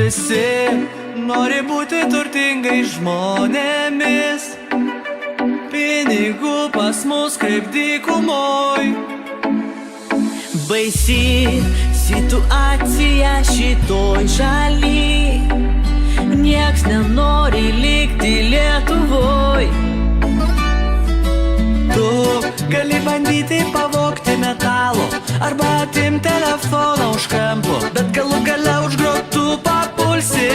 visi nori būti turtingais žmonėmis. Pinigų pas mus kaip dykumoj. Baisi situacija šitoj šaly, nieks nenori likti Lietuvoj. Tu gali bandyti pavogti metalo arba atimti telefoną už kampo, bet galų gale už grotų papulsi.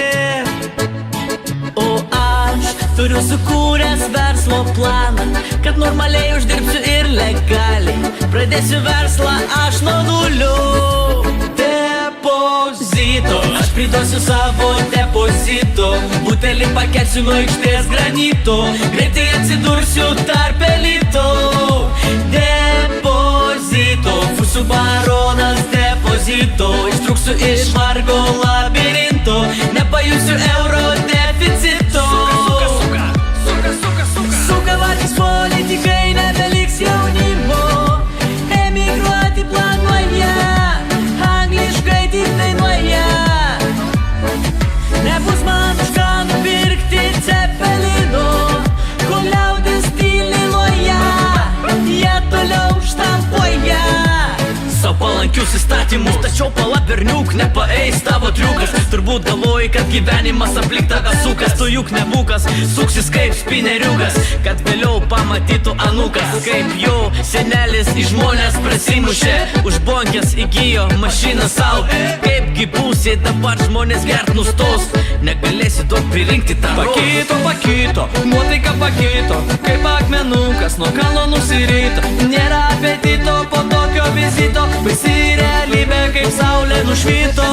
O aš turiu sukūręs verslo planą, kad normaliai uždirbsiu ir legaliai. Pradėsiu verslą aš nuo nulių. Depozito, aš priduosiu savo depozito, butelį pakelsiu nuo aikštės granito, greitai atsidursiu tarp elito. Depozito, būsiu baronas depozito, ištrūksiu iš vargo labirinto, nepajusiu euro deficito. Suka vargis politikai, nebeliks jaunimo, emigruoti planuoja, angliškai tik dainuoja. Nebus man už ką nupirkti cepelino, kol liaudis tyliai loja, jie toliau štampuoja sau palankius įstatymus. Tačiau pala berniuk, nepaeis tavo triukas. Turbūt galvoji, kad gyvenimas aplink tave sukas, tu juk nebūkas, suksis kaip spineriukas, kad vėliau pamatytų anūkas, kaip jo senelis į žmonės prasimušė, už bonkės įgijo mašiną sau. Kaipgi būsiai dabar žmonės gert nustos, negalėsi daug pririnkti tą Pakito, nuotaika pakito, kaip akmenukas nuo kalo nusirito. Nėra apetito po tokio vizito, baisi realybė kaip saulė nušvito.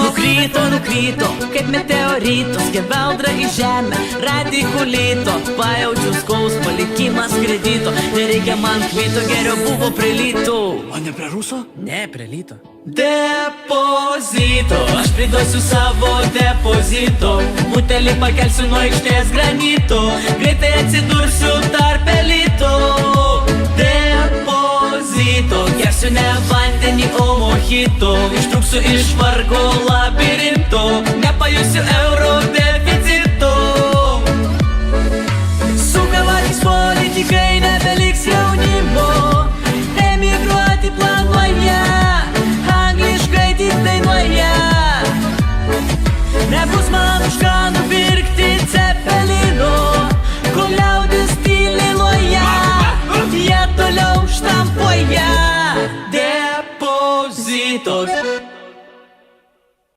Nukrito, kaip meteoritos, skeveldra į žemę, radikulito. Pajaučiu skausmą, likimas kredito, nereikia man kvito, geriau buvo prie lyto. O ne prie Ruso? Ne, prie lyto. Depozito, aš priduosiu savo depozito, butelį pakelsiu nuo aikštės granito, greitai atsidursiu tarp elito. Depozito, gersiu ne vandenį, o mojito, ištrūksiu iš vargo labirinto, nepajusiu euro